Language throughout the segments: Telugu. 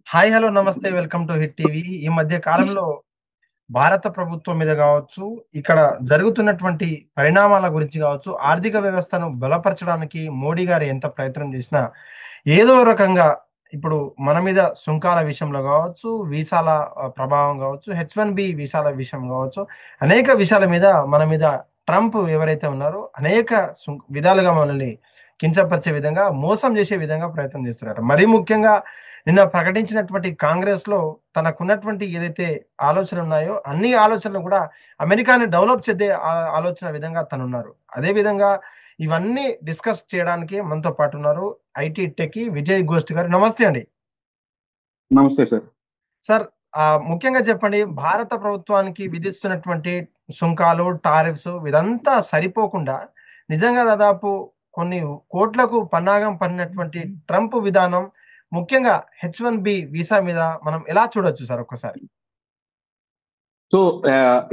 హాయ్! హలో! నమస్తే. Welcome to hit TV. ఈ మధ్య కాలంలో భారత ప్రభుత్వం మీద గావచ్చు, ఇక్కడ జరుగుతున్నటువంటి పరిణామాల గురించి గావచ్చు, ఆర్థిక వ్యవస్థను బలపరచడానికి మోడీ గారు ఎంత ప్రయత్నం చేసినా, ఏదో రకంగా ఇప్పుడు మన మీద సుంకాల విషయంలో గావచ్చు, వీసాల ప్రభావం గావచ్చు, హెచ్-1బీ వీసాల విషయం గావచ్చు, అనేక విషయాల మీద మన మీద ట్రంప్ ఎవరైతే ఉన్నారో అనేక విధాలుగా మనల్ని కించపరిచే విధంగా, మోసం చేసే విధంగా ప్రయత్నం చేస్తున్నారు. మరీ ముఖ్యంగా నిన్న ప్రకటించినటువంటి కాంగ్రెస్‌లో తనకున్నటువంటి ఏదైతే ఆలోచనలున్నాయో, అన్ని ఆలోచనలు కూడా అమెరికాని డెవలప్ చేద్దే ఆలోచన విధంగా తనున్నారు. అదే విధంగా ఇవన్నీ డిస్కస్ చేయడానికి మనతో పాటున్నారు ఐటీ టెక్కీ విజయ్ ఘోష్ గారు. నమస్తే అండి. నమస్తే సార్. సార్ ముఖ్యంగా చెప్పండి, భారత ప్రభుత్వానికి విధిస్తున్నటువంటి సుంకాలు, టారిఫ్స్ ఇదంతా సరిపోకుండా నిజంగా దాదాపు కొన్ని కోట్లకు పన్నాగం పన్నినటువంటి ట్రంప్ విధానం, ముఖ్యంగా హెచ్-1బీ వీసా మీద మనం ఎలా చూడొచ్చు సార్ ఒక్కసారి? సో,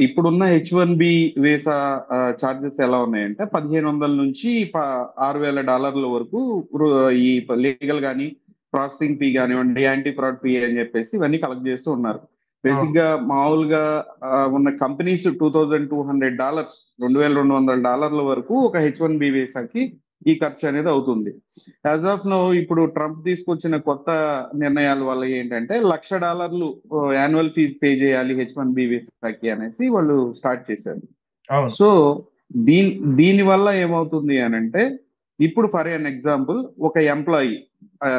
ఇప్పుడున్న హెచ్-1బి వీసా చార్జెస్ ఎలా ఉన్నాయంటే 1500 నుంచి $6000 వరకు ఈ లీగల్ గానీ, ప్రాసెసింగ్ ఫీ గానివ్వండి, యాంటీ ఫ్రాడ్ ఫీ అని చెప్పేసి ఇవన్నీ కలెక్ట్ చేస్తూ ఉన్నారు. అవును. బేసిక్ గా మామూలుగా ఉన్న కంపెనీస్ $2200, $2200 వరకు ఒక హెచ్-1బి వీసాకి ఈ ఖర్చు అనేది అవుతుంది. యాజ్ ఆఫ్ నౌ ఇప్పుడు ట్రంప్ తీసుకొచ్చిన కొత్త నిర్ణయాల వల్ల ఏంటంటే $1,00,000 యాన్యువల్ ఫీజు పే చేయాలి హెచ్-1బి వీసాకి అనేసి వాళ్ళు స్టార్ట్ చేశారు. అవును. సో దీని వల్ల ఏమవుతుంది అని అంటే, ఇప్పుడు ఫర్ ఎన్ ఎగ్జాంపుల్ ఒక ఎంప్లాయీ,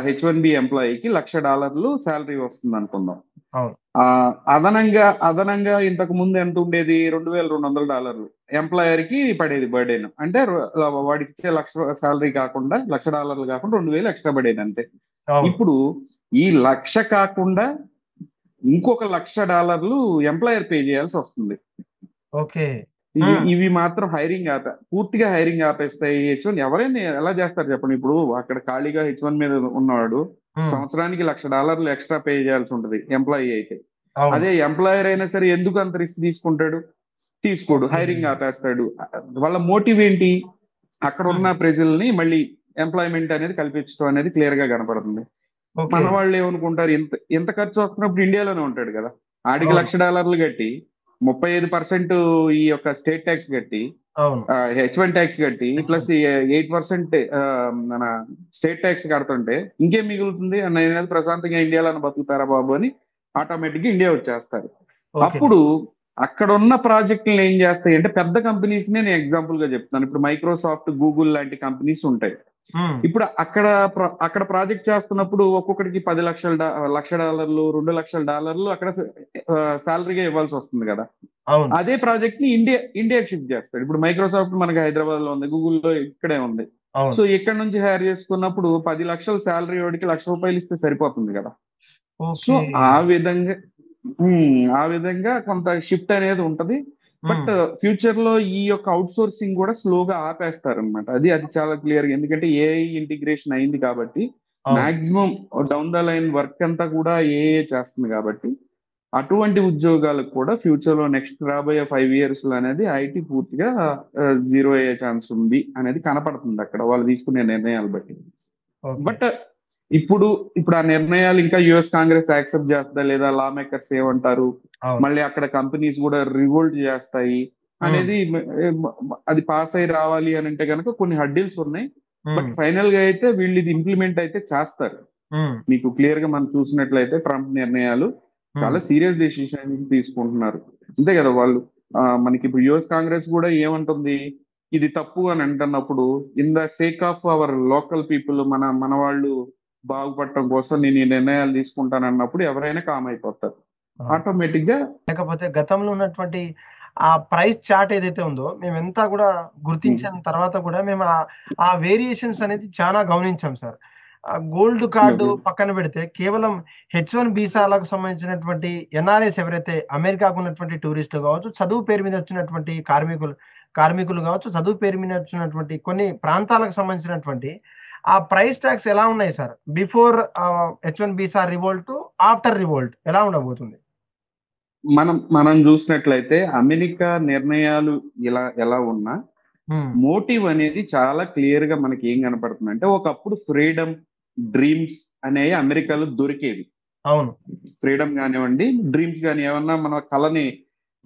హెచ్-1బి ఎంప్లాయీకి $1,00,000 శాలరీ వస్తుంది అనుకుందాం. అవును. అదనంగా ఇంతకు ముందు ఎంత ఉండేది? $2,200 ఎంప్లాయర్ కి పడేది బర్డెన్. అంటే వాడికి ఇచ్చే శాలరీ కాకుండా $1,00,000 కాకుండా 2,000 ఎక్స్ట్రా పడేది అంతే. అవును. ఇప్పుడు ఈ 1,00,000 కాకుండా ఇంకొక $1,00,000 ఎంప్లాయర్ పే చేయాల్సి వస్తుంది. ఓకే. ఇవి మాత్రం పూర్తిగా హైరింగ్ ఆపేస్తాయి. హెచ్-1 ఎవరైనా ఎలా చేస్తారు చెప్పండి? ఇప్పుడు అక్కడ ఖాళీగా హెచ్-1 మీద ఉన్నవాడు హ్మ్. సంవత్సరానికి $1,00,000 ఎక్స్ట్రా పే చేయాల్సి ఉంటుంది ఎంప్లాయీ అయితే. అవును. అదే ఎంప్లాయర్ అయినా సరే ఎందుకు అంత రిస్క్ తీసుకుంటాడు? తీసుకోడు, ఓకే. హైరింగ్ ఆపేస్తాడు. వాళ్ళ మోటివ్ ఏంటి? అక్కడ ఉన్న హ్మ్. ప్రజల్ని మళ్ళీ ఎంప్లాయ్మెంట్ అనేది కల్పించడం అనేది క్లియర్ గా కనపడుతుంది. ఓకే. మన వాళ్ళు ఏమనుకుంటారు, ఇంత ఇంత ఖర్చు వస్తున్నప్పుడు ఇండియాలోనే ఉంటాడు కదా, ఆడికి అవును. $1,00,000 కట్టి 35% ఈ యొక్క స్టేట్ ట్యాక్స్ కట్టి, అవును. హెచ్-1 ట్యాక్స్ కట్టి, ప్లస్ హెచ్-1. 8% మన స్టేట్ ట్యాక్స్ కడుతుంటే ఇంకేం మిగులుతుంది? నేను ప్రశాంతంగా ఇండియాలో బతుకుతారా బాబు అని ఆటోమేటిక్ గా ఇండియా వచ్చేస్తారు. ఓకే. అప్పుడు అక్కడ ఉన్న ప్రాజెక్టులు ఏం చేస్తాయి అంటే, పెద్ద కంపెనీస్ నే నేను ఎగ్జాంపుల్ గా చెప్తాను. ఇప్పుడు మైక్రోసాఫ్ట్, గూగుల్ లాంటి కంపెనీస్ ఉంటాయి. హ్మ్. ఇప్పుడు అక్కడ ప్రాజెక్ట్ చేస్తున్నప్పుడు ఒక్కొక్కడికి $10,00,000, $2,00,000 అక్కడ శాలరీగా ఇవ్వాల్సి వస్తుంది కదా. అవును. అదే ప్రాజెక్ట్ ని ఇండియాకి షిఫ్ట్ చేస్తాడు. ఇప్పుడు మైక్రోసాఫ్ట్ మనకి హైదరాబాద్ లో ఉంది, గూగుల్లో ఇక్కడే ఉంది. సో అవును. ఇక్కడ నుంచి హైర్ చేసుకున్నప్పుడు 10,00,000 శాలరీ వాడికి $1,00,000 ఇస్తే సరిపోతుంది కదా. So okay. ఆ విధంగా ఆ విధంగా కొంత షిఫ్ట్ అనేది ఉంటది. బట్ హ్మ్. ఫ్యూచర్ లో ఈ యొక్క అవుట్ సోర్సింగ్ కూడా స్లోగా ఆపేస్తారు అనమాట. అది చాలా క్లియర్ గా, ఎందుకంటే ఏఐ ఇంటిగ్రేషన్ అయింది కాబట్టి అవును. Maximum down the line work అంతా కూడా ఏఐ చేస్తుంది కాబట్టి అటువంటి ఉద్యోగాలకు కూడా ఫ్యూచర్ లో నెక్స్ట్ రాబోయే 5 years లో అనేది ఐటీ పూర్తిగా జీరో అయ్యే ఛాన్స్ ఉంది అనేది కనపడుతుంది అక్కడ వాళ్ళు తీసుకునే నిర్ణయాలు బట్టి. ఓకే. బట్ ఇప్పుడు ఇప్పుడు ఆ నిర్ణయాలు ఇంకా యుఎస్ కాంగ్రెస్ యాక్సెప్ట్ చేస్తుందా లేదా, లా మేకర్స్ ఏమంటారు, అవును. మళ్ళీ అక్కడ కంపెనీస్ కూడా రివోల్ట్ చేస్తాయి హ్మ్. అనేది, అది పాస్ అయి రావాలి అని అంటే కనుక కొన్ని హడ్డిల్స్ ఉన్నాయి. బట్ హ్మ్. ఫైనల్ గా అయితే వీళ్ళు ఇది ఇంప్లిమెంట్ అయితే చేస్తారు. హ్మ్. మీకు క్లియర్ గా మనం చూసినట్లయితే ట్రంప్ నిర్ణయాలు హ్మ్. చాలా సీరియస్ డెసిషన్స్ తీసుకుంటున్నారు. అంతే కదా వాళ్ళు. మనకి ఇప్పుడు యుఎస్ కాంగ్రెస్ కూడా ఏమంటుంది, ఇది తప్పు అని అంటున్నప్పుడు, in the sake of our local people, మన మన వాళ్ళు బాగుపడటం కోసం నేను ఈ నిర్ణయాలు తీసుకుంటాను అన్నప్పుడు ఎవరైనా కామ్ అయిపోతారు అవును. ఆటోమేటిక్ గా. లేకపోతే గతంలో ఉన్నటువంటి ఆ ప్రైస్ చార్ట్ ఏదైతే ఉందో, మేమెంతా గూడా ఉమ్, గుర్తించిన తర్వాత కూడా మేము ఆ వేరియేషన్స్ అనేది చానా గమనించాం సార్. Gold card okay. పక్కన పెడితే కేవలం హెచ్-1 వీసాలకు సంబంధించినటువంటి ఎన్ఆర్ఐస్ ఎవరైతే అమెరికాకు ఉన్నటువంటి టూరిస్టులు గావచ్చు, చదువు పేరు మీద వచ్చినటువంటి కార్మికులు గావచ్చు, చదువు పేరు మీద వచ్చినటువంటి కొన్ని ప్రాంతాలకు సంబంధించినటువంటి ఆ ప్రైస్ టాగ్స్ ఎలా ఉన్నాయి sir? Before H one visa revolt, after revolt ఎలా ఉండబోతుంది? మనం చూసినట్లయితే అమెరికా నిర్ణయాలు ఇలా ఎలా ఉన్నా హ్మ్. మోటివ్ అనేది చాలా క్లియర్ గా మనకి ఏం కనపడుతుంది అంటే, ఒకప్పుడు ఫ్రీడమ్, డ్రీమ్స్ అనేవి అమెరికాలో దొరికేవి. అవును. ఫ్రీడమ్ కానివ్వండి, డ్రీమ్స్ కానీ ఏమన్నా మన కళని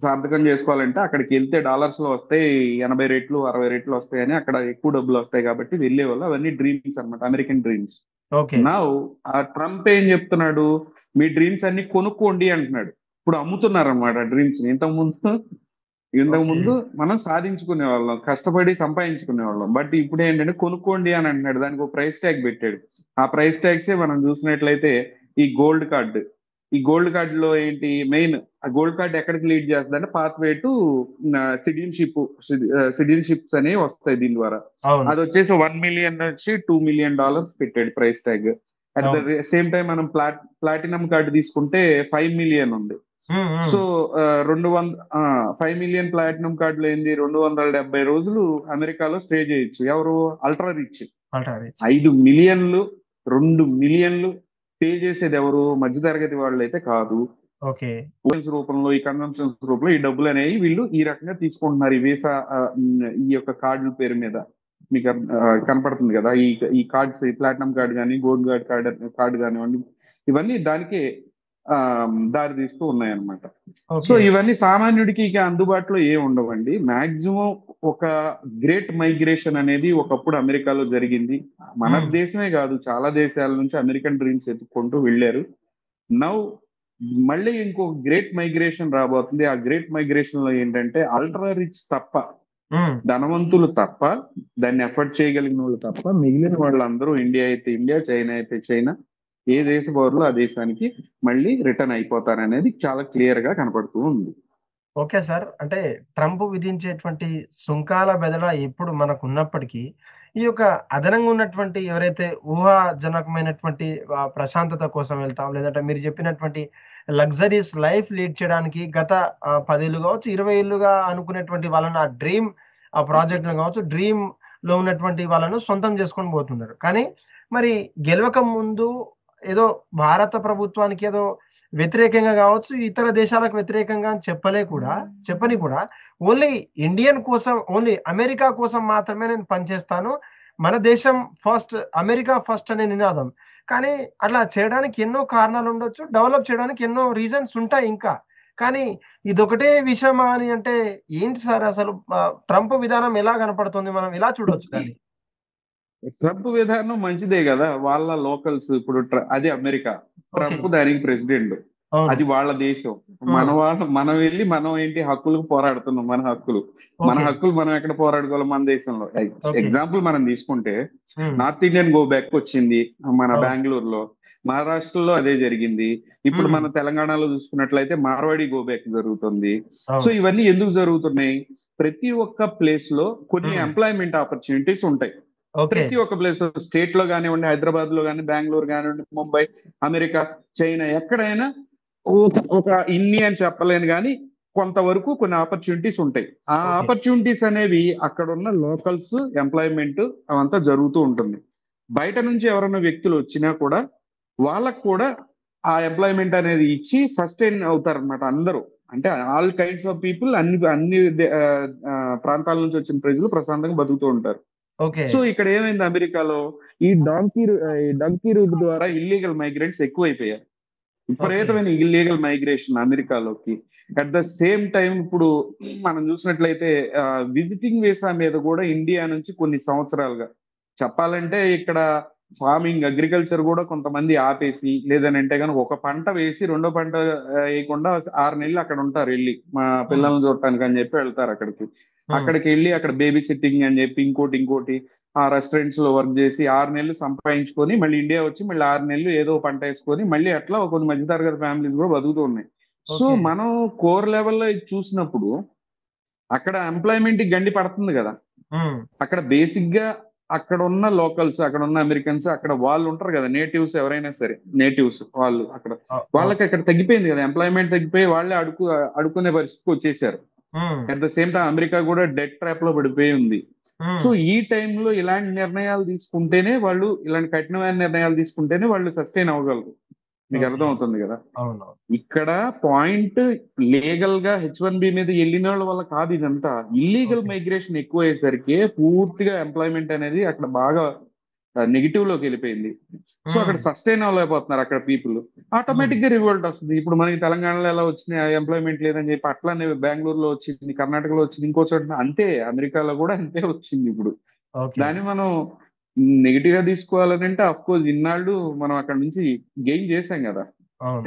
సార్థకం చేసుకోవాలంటే అక్కడికి వెళ్తే డాలర్స్ లో వస్తాయి, 80 రెట్లు 60 రెట్లు వస్తాయని, అక్కడ ఎక్కువ డబ్బులు వస్తాయి కాబట్టి వెళ్ళే వాళ్ళు అవన్నీ డ్రీమ్స్ అన్నమాట, అమెరికన్ డ్రీమ్స్. ఓకే. నౌ ఆ ట్రంప్ ఏం చెప్తున్నాడు, మీ డ్రీమ్స్ అన్ని కొనుక్కోండి అంటున్నాడు. ఇప్పుడు అమ్ముతున్నారు అనమాట డ్రీమ్స్. ఇంతకు ఓకే. ముందు మనం సాధించుకునే వాళ్ళం, కష్టపడి సంపాదించుకునే వాళ్ళం. బట్ ఇప్పుడు ఏంటంటే కొనుక్కోండి అని అంటున్నాడు, దానికి ఒక ప్రైస్ ట్యాగ్ పెట్టాడు. ఆ ప్రైస్ ట్యాగ్సే మనం చూసినట్లయితే ఈ గోల్డ్ కార్డ్. ఈ గోల్డ్ కార్డ్ లో ఏంటి మెయిన్, ఆ గోల్డ్ కార్డ్ ఎక్కడికి లీడ్ చేస్తుంది అంటే పాత్వే టు సిటిజన్షిప్స్ అనేవి వస్తాయి దీని ద్వారా. అవును. అది వచ్చేసి 1 మిలియన్ నుంచి $2 మిలియన్ పెట్టాడు ప్రైస్ ట్యాగ్. అట్ ద అవును. సేమ్ టైం మనం ప్లాటినం కార్డు తీసుకుంటే 5 మిలియన్ ఉంది. ఉమ్, సో ఉమ్. 5 మిలియన్ ప్లాటినం కార్డులు ఏంది, 270 రోజులు అమెరికాలో స్టే చేయొచ్చు. ఎవరు? Ultra rich. Ultra rich. 5 మిలియన్లు, 2 మిలియన్లు పే చేసేది ఎవరు? మధ్యతరగతి వాళ్ళు అయితే కాదు. ఓకే. రూపంలో, ఈ కన్వెన్షన్స్ రూపంలో ఈ డబ్బులు అనేవి వీళ్ళు ఈ రకంగా తీసుకుంటున్నారు, ఈ వీసా ఈ యొక్క కార్డుల పేరు మీద. మీకు కనపడుతుంది కదా ఈ ఈ కార్డ్స్, ఈ ప్లాటినం కార్డ్ కానీ గోల్డ్ కార్డ్ కానివ్వండి, ఇవన్నీ దానికే ఆ దారి తీస్తూ ఉన్నాయన్నమాట. So okay. ఇవన్నీ సామాన్యుడికి ఇక అందుబాటులో ఏమి ఉండవండి. మాక్సిమం ఒక గ్రేట్ మైగ్రేషన్ అనేది ఒకప్పుడు అమెరికాలో జరిగింది. మన ఉమ్. దేశమే కాదు, చాలా దేశాల నుంచి అమెరికన్ డ్రీమ్స్ ఎత్తుక్కుంటూ వెళ్ళారు. నౌ మళ్ళీ ఇంకో గ్రేట్ మైగ్రేషన్ రాబోతుంది. ఆ గ్రేట్ మైగ్రేషన్ లో ఏంటంటే అల్ట్రా రిచ్ తప్ప, ఉమ్. ధనవంతులు తప్ప, దాన్ని ఎఫర్ట్ చేయగలిగిన వాళ్ళు తప్ప, మిగిలిన వాళ్ళందరూ ఇండియా అయితే ఇండియా, చైనా అయితే చైనా, ఏ దేశ పౌరులు ఆ దేశానికి మళ్ళీ రిటర్న్ అయిపోతారనేది చాలా క్లియర్ గా కనపడుతూ ఉంది. Okay sir. అంటే ట్రంప్ విధించేటువంటి సుంకాల బెదడ ఎప్పుడు మనకు ఉన్నప్పటికీ, ఈ యొక్క అదనంగా ఉన్నటువంటి ఎవరైతే ఊహాజనకమైనటువంటి ప్రశాంతత కోసం వెళ్తాం, లేదంటే మీరు చెప్పినటువంటి లగ్జరీస్ లైఫ్ లీడ్ చేయడానికి గత 10 ఏళ్ళు కావచ్చు, 20 ఏళ్లుగా అనుకునేటువంటి వాళ్ళని ఆ డ్రీమ్ ప్రాజెక్ట్‌లు కావచ్చు, డ్రీమ్‌లో ఉన్నటువంటి వాళ్ళను సొంతం చేసుకొని పోతున్నారు. కానీ మరి గెలవక ముందు ఏదో భారత ప్రభుత్వానికి ఏదో వ్యతిరేకంగా కావచ్చు, ఇతర దేశాలకు వ్యతిరేకంగా అని చెప్పని కూడా ఓన్లీ ఇండియన్ కోసం, ఓన్లీ అమెరికా కోసం మాత్రమే నేను పనిచేస్తాను. మన దేశం ఫస్ట్, అమెరికా ఫస్ట్ అనే నినాదం. కానీ అట్లా చేయడానికి ఎన్నో కారణాలు ఉండొచ్చు. డెవలప్ చేయడానికి ఎన్నో రీజన్స్ ఉంటాయి ఇంకా. కానీ ఇదొకటే విషయమా అని అంటే ఏంటి సార్ అసలు ట్రంప్ విధానం ఎలా కనపడుతుంది? మనం ఎలా చూడొచ్చు దాన్ని? ట్రంప్ విధానం మంచిదే కదా, వాళ్ళ లోకల్స్. ఇప్పుడు అది అమెరికా, ఓకే. ట్రంప్ దానికి ప్రెసిడెంట్, అవును. అది వాళ్ళ దేశం. మన హ్మ్. వాళ్ళు మనం వెళ్ళి మనం ఏంటి హక్కులకు పోరాడుతున్నాం. మన ఓకే. హక్కులు మనం ఎక్కడ పోరాడుకోవాలి? మన దేశంలో. ఓకే. ఎగ్జాంపుల్ మనం తీసుకుంటే హ్మ్. నార్త్ ఇండియన్ గో బ్యాక్ వచ్చింది మన అవును. బెంగళూరులో, మహారాష్ట్రలో అదే జరిగింది. ఇప్పుడు హ్మ్. మన తెలంగాణలో చూసుకున్నట్లయితే మార్వాడి గో బ్యాక్ జరుగుతుంది. సో అవును. ఇవన్నీ ఎందుకు జరుగుతున్నాయి? ప్రతి ఒక్క ప్లేస్ లో కొన్ని హ్మ్. ఎంప్లాయ్మెంట్ ఆపర్చునిటీస్ ఉంటాయి. ఓకే. ప్రతి ఒక్క ప్లేస్, స్టేట్ లో కానివ్వండి, హైదరాబాద్ లో కానీ, బెంగళూరు కానివ్వండి, ముంబై, అమెరికా, చైనా, ఎక్కడైనా ఒక ఇన్ని అని చెప్పలేను కానీ కొంతవరకు కొన్ని ఆపర్చునిటీస్ ఉంటాయి. ఆ ఓకే. ఆపర్చునిటీస్ అనేవి అక్కడ ఉన్న లోకల్స్ ఎంప్లాయ్మెంట్ అవంతా జరుగుతూ ఉంటుంది. బయట నుంచి ఎవరైనా వ్యక్తులు వచ్చినా కూడా వాళ్ళకు కూడా ఆ ఎంప్లాయ్మెంట్ అనేది ఇచ్చి సస్టైన్ అవుతారన్నమాట అందరూ. అంటే ఆల్ కైండ్స్ ఆఫ్ పీపుల్, అన్ని అన్ని ప్రాంతాల నుంచి వచ్చిన ప్రజలు ప్రశాంతంగా బతుకుతూ ఉంటారు. ఓకే. సో ఇక్కడ ఏమైంది అమెరికాలో, ఈ డంకీ రూట్ ద్వారా ఇల్లీగల్ మైగ్రెంట్స్ ఎక్కువైపోయారు. ఓకే. విపరీతమైన ఇల్లీగల్ మైగ్రేషన్ అమెరికాలోకి. అట్ ద సేమ్ టైం ఇప్పుడు మనం చూసినట్లయితే విజిటింగ్ వీసా మీద కూడా ఇండియా నుంచి కొన్ని సంవత్సరాలుగా చెప్పాలంటే ఇక్కడ ఫార్మింగ్, అగ్రికల్చర్ కూడా కొంతమంది ఆపేసి, లేదనంటే కనుక ఒక పంట వేసి రెండో పంట వేయకుండా 6 నెలలు అక్కడ ఉంటారు వెళ్ళి, మా హ్మ్. పిల్లల్ని చూడటానికి అని చెప్పి వెళ్తారు అక్కడికి. హ్మ్. అక్కడికి వెళ్ళి అక్కడ బేబీ సిట్టింగ్ అని చెప్పి ఇంకోటి ఆ రెస్టారెంట్స్ లో వర్క్ చేసి 6 నెలలు సంపాదించుకొని మళ్ళీ ఇండియా వచ్చి మళ్ళీ 6 నెలలు ఏదో పంట వేసుకొని మళ్ళీ అట్లా కొన్ని మధ్యతరగతి ఫ్యామిలీస్ కూడా బతుకుతూ ఉన్నాయి. So okay. మనం కోర్ లెవెల్లో ఇది చూసినప్పుడు అక్కడ ఎంప్లాయ్మెంట్ గండి పడుతుంది కదా. హ్మ్. అక్కడ బేసిక్ గా అక్కడ ఉన్న లోకల్స్, అక్కడ ఉన్న అమెరికన్స్, అక్కడ వాళ్ళు ఉంటారు కదా నేటివ్స్, ఎవరైనా సరే నేటివ్స్ వాళ్ళు అక్కడ, అవును. వాళ్ళకి అక్కడ తగ్గిపోయింది కదా, ఎంప్లాయ్మెంట్ తగ్గిపోయి వాళ్ళే అడుక్కునే పరిస్థితికి వచ్చేసారు. హ్మ్. At the same time America కూడా డెట్ ట్రాప్ లో పడిపోయి ఉంది. సో హ్మ్. ఈ టైంలో ఇలాంటి నిర్ణయాలు తీసుకుంటేనే వాళ్ళు, ఇలాంటి కఠినమైన నిర్ణయాలు తీసుకుంటేనే వాళ్ళు సస్టైన్ అవ్వగలరు. మీకు ఓకే. అర్థం అవుతుంది కదా. అవును. ఇక్కడ పాయింట్ లీగల్ గా H1B మీద వెళ్ళిన వాళ్ళ వల్ల కాదు ఇదంతా. Illegal okay. మైగ్రేషన్ ఎక్కువ అయ్యేసరికి పూర్తిగా ఎంప్లాయ్మెంట్ అనేది అక్కడ బాగా నెగిటివ్ లోకి వెళ్ళిపోయింది. సో అక్కడ సస్టైన్ అవ్వలేకపోతున్నారు అక్కడ పీపుల్. ఆటోమేటిక్ గా రివోల్ట్ వస్తుంది. ఇప్పుడు మనకి తెలంగాణలో ఎలా వచ్చినాయి ఎంప్లాయ్మెంట్ లేదని చెప్పి అట్లానే బెంగళూరులో వచ్చింది, కర్ణాటకలో వచ్చింది, ఇంకో చోట అంతే, అమెరికాలో కూడా అంతే వచ్చింది. ఇప్పుడు దాన్ని మనం నెగిటివ్ గా తీసుకోవాలని అంటే అఫ్ కోర్స్ ఇన్నాళ్ళు మనం అక్కడ నుంచి గెయిన్ చేసాం కదా.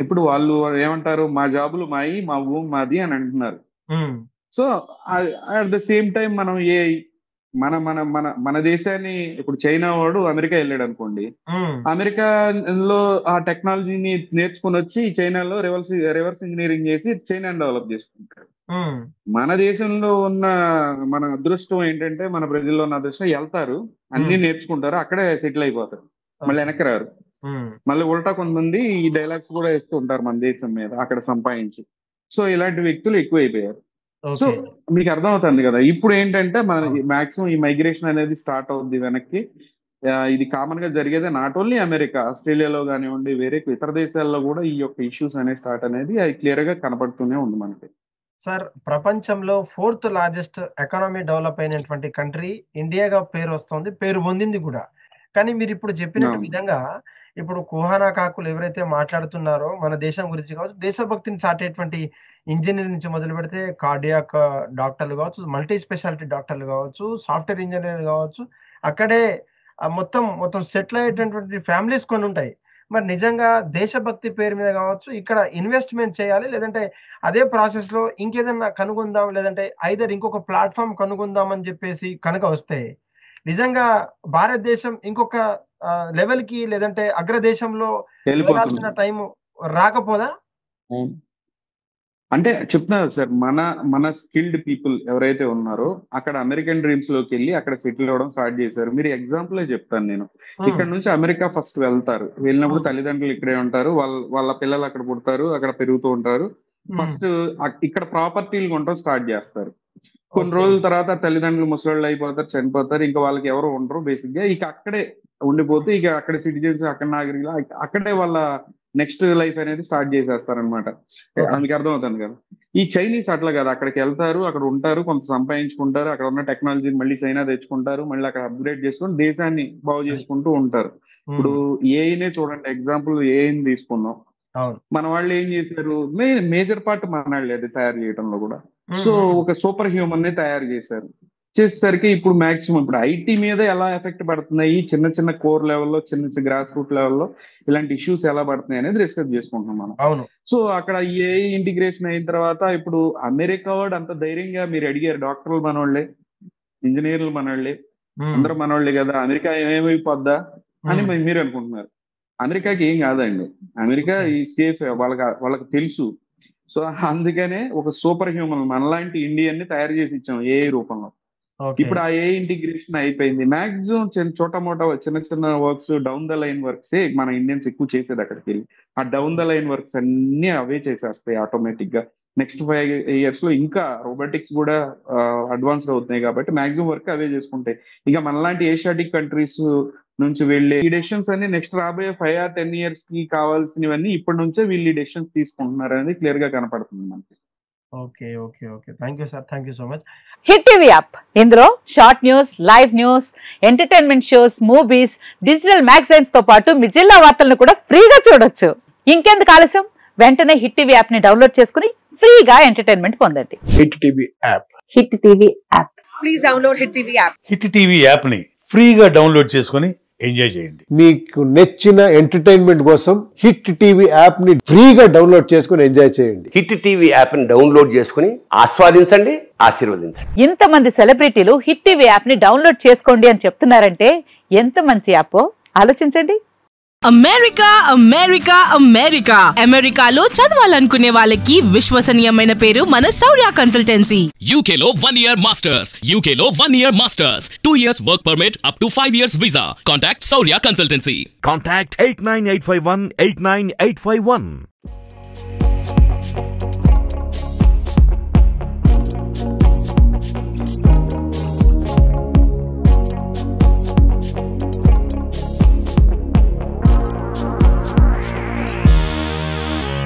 ఇప్పుడు వాళ్ళు ఏమంటారు, మా జాబులు మాయి, మా భూమి మాది అని అంటున్నారు. So at the same time మనం మన మన మన మన దేశాన్ని ఇప్పుడు చైనా వాడు అమెరికా వెళ్ళాడు అనుకోండి, అమెరికాలో ఆ టెక్నాలజీని నేర్చుకుని వచ్చి చైనాలో రివర్స్ ఇంజనీరింగ్ చేసి చైనాని డెవలప్ చేసుకుంటాడు. మన దేశంలో ఉన్న మన అదృష్టం ఏంటంటే, మన ప్రజల్లో ఉన్న అదృష్టం వెళ్తారు, అన్ని నేర్చుకుంటారు, అక్కడే సెటిల్ అయిపోతారు, మళ్ళీ వెనక్కి రారు. మళ్ళీ ఉల్టా కొంతమంది ఈ డైలాగ్స్ కూడా వేస్తూ ఉంటారు మన దేశం మీద అక్కడ సంపాదించి. సో ఇలాంటి వ్యక్తులు ఎక్కువైపోయారు. సో మీకు అర్థమవుతుంది కదా. ఇప్పుడు ఏంటంటే మన మాక్సిమం ఈ మైగ్రేషన్ అనేది స్టార్ట్ అవుద్ది వెనక్కి. ఇది కామన్ గా జరిగేదే, నాట్ ఓన్లీ అమెరికా, ఆస్ట్రేలియాలో కానివ్వండి, వేరే ఇతర దేశాల్లో కూడా ఈ యొక్క ఇష్యూస్ అనేది స్టార్ట్ అనేది అది క్లియర్ గా కనపడుతూనే ఉంది మనకి. సార్, ప్రపంచంలో 4th లార్జెస్ట్ ఎకానమీ డెవలప్ అయినటువంటి కంట్రీ ఇండియాగా పేరు వస్తుంది, పేరు పొందింది కూడా. కానీ మీరు ఇప్పుడు చెప్పినట్టు విధంగా ఇప్పుడు కుహానా కాకులు ఎవరైతే మాట్లాడుతున్నారో మన దేశం గురించి కావచ్చు, దేశభక్తిని చాటేటువంటి ఇంజనీర్ నుంచి మొదలు పెడితే కార్డియాక్ డాక్టర్లు కావచ్చు, మల్టీ స్పెషాలిటీ డాక్టర్లు కావచ్చు, సాఫ్ట్వేర్ ఇంజనీర్ కావచ్చు, అక్కడే మొత్తం సెటిల్ అయ్యేటటువంటి ఫ్యామిలీస్ కొన్ని ఉంటాయి. మరి నిజంగా దేశభక్తి పేరు మీద కావచ్చు ఇక్కడ ఇన్వెస్ట్మెంట్ చేయాలి, లేదంటే అదే ప్రాసెస్ లో ఇంకేదన్నా కనుగొందాం, లేదంటే ఐదర్ ఇంకొక ప్లాట్ఫామ్ కనుగొందాం అని చెప్పేసి కనుక వస్తే నిజంగా భారతదేశం ఇంకొక లెవెల్ కి, లేదంటే అగ్రదేశంలో వెళ్ళాల్సిన టైం రాకపోదా? అంటే చెప్తున్నారు సార్, మన స్కిల్డ్ పీపుల్ ఎవరైతే ఉన్నారో అక్కడ అమెరికన్ డ్రీమ్స్ లోకి వెళ్ళి అక్కడ సెటిల్ అవ్వడం స్టార్ట్ చేశారు. మీరు ఎగ్జాంపుల్ చెప్తాను నేను. ఇక్కడ నుంచి అమెరికా ఫస్ట్ వెళ్తారు, వెళ్ళినప్పుడు తల్లిదండ్రులు ఇక్కడే ఉంటారు, వాళ్ళ పిల్లలు అక్కడ పుడతారు, అక్కడ పెరుగుతూ ఉంటారు. ఫస్ట్ ఇక్కడ ప్రాపర్టీలు కొనడం స్టార్ట్ చేస్తారు. కొన్ని రోజుల తర్వాత తల్లిదండ్రులు ముసలోళ్ళు అయిపోతారు, చనిపోతారు, ఇంకా వాళ్ళకి ఎవరు ఉండరు. బేసిక్ గా ఇక అక్కడే ఉండిపోతే ఇక అక్కడ సిటిజన్స్, అక్కడ నాగరికులు, అక్కడే వాళ్ళ నెక్స్ట్ లైఫ్ అనేది స్టార్ట్ చేసేస్తారనమాట. మీకు అర్థమవుతుంది కదా. ఈ చైనీస్ అట్లా కదా, అక్కడికి వెళ్తారు, అక్కడ ఉంటారు, కొంత సంపాదించుకుంటారు, అక్కడ ఉన్న టెక్నాలజీని మళ్ళీ చైనా తెచ్చుకుంటారు, మళ్ళీ అక్కడ అప్గ్రేడ్ చేసుకుని దేశాన్ని బాగు చేసుకుంటూ ఉంటారు. ఇప్పుడు ఏఐనే చూడండి, ఎగ్జాంపుల్ ఏఐని తీసుకుందాం. మన వాళ్ళు ఏం చేశారు, మేజర్ పార్ట్ మన వాళ్ళే అది తయారు చేయడంలో కూడా. సో ఒక సూపర్ హ్యూమన్ ని తయారు చేసేసరికి ఇప్పుడు మాక్సిమం ఇప్పుడు ఐటీ మీద ఎలా ఎఫెక్ట్ పడుతున్నాయి, చిన్న కోర్ లెవెల్లో, చిన్న గ్రాస్ రూట్ లెవెల్లో ఇలాంటి ఇష్యూస్ ఎలా పడుతున్నాయి అనేది డిస్కస్ చేసుకుంటున్నాం మనం. సో అక్కడ ఏఐ ఇంటిగ్రేషన్ అయిన తర్వాత ఇప్పుడు అమెరికా వాడు అంత ధైర్యంగా, మీరు అడిగారు డాక్టర్లు మనోళ్లే, ఇంజనీర్లు మనోళ్లే, అందరూ మనోళ్లే కదా, అమెరికా ఏమైపోద్దా అని మీరు అనుకుంటున్నారు. అమెరికాకి ఏం కాదండి, అమెరికా ఈ సేఫ్, వాళ్ళకి తెలుసు. సో అందుకనే ఒక సూపర్ హ్యూమన్ మనలాంటి ఇండియన్ ని తయారు చేసి ఇచ్చాం ఏఐ రూపంలో. ఇప్పుడు ఆ ఏ ఇంటిగ్రేషన్ అయిపోయింది. మాక్సిమం చిన్న చిన్న works, down the line works మన ఇండియన్స్ ఎక్కువ చేసేది. అక్కడికి వెళ్ళి ఆ డౌన్ ద లైన్ వర్క్స్ అన్ని అవే చేసేస్తాయి ఆటోమేటిక్ గా. నెక్స్ట్ 5 years లో ఇంకా రోబోటిక్స్ కూడా అడ్వాన్స్ అవుతున్నాయి కాబట్టి మాక్సిమం వర్క్ అవే చేసుకుంటాయి. ఇక మనలాంటి ఏషియాటిక్ కంట్రీస్ నుంచి వెళ్ళే ఈ డెసిషన్స్ అన్ని నెక్స్ట్ రాబోయే 5 or 10 years కి కావాల్సినవన్నీ ఇప్పటి నుంచే వీళ్ళు ఈ డెసిషన్స్ తీసుకుంటున్నారు అనేది క్లియర్ గా కనపడుతుంది మనకి. Okay. Thank you sir, thank you so much. Hit TV app, ఇందులో short news, live news, entertainment shows, movies, digital magazines తో పాటు మీ జిల్లా వార్తలను కూడా ఫ్రీగా చూడొచ్చు. ఇంకెందుకు ఆలస్యం, వెంటనే హిట్ టీవీ యాప్ ని డౌన్లోడ్ చేసుకుని ఫ్రీగా ఎంటర్టైన్మెంట్ పొందండి. Hit TV app. Hit TV app. Please download hit TV app. Hit TV app ని ఫ్రీగా డౌన్లోడ్ చేసుకుని ఎంజాయ్ చేయండి. మీకు నచ్చిన ఎంటర్టైన్మెంట్ కోసం హిట్ టీవీ యాప్ ని ఫ్రీగా డౌన్లోడ్ చేసుకుని ఎంజాయ్ చేయండి. హిట్ టీవీ యాప్ ని డౌన్లోడ్ చేసుకుని ఆస్వాదించండి, ఆశీర్వదించండి. ఇంతమంది సెలబ్రిటీలు హిట్ టీవీ యాప్ ని డౌన్లోడ్ చేసుకోండి అని చెప్తున్నారంటే ఎంత మంచి యాప్ ఆలోచించండి. అమెరికాలో చదవాలనుకునే వాళ్ళకి విశ్వసనీయమైన పేరు మన శౌర్య కన్సల్టెన్సీ. UK లో 1 year masters, UK లో 1 year masters, 2 years work permit up to 5 years visa. Contact Saurya Consultancy. Contact 89851 89851.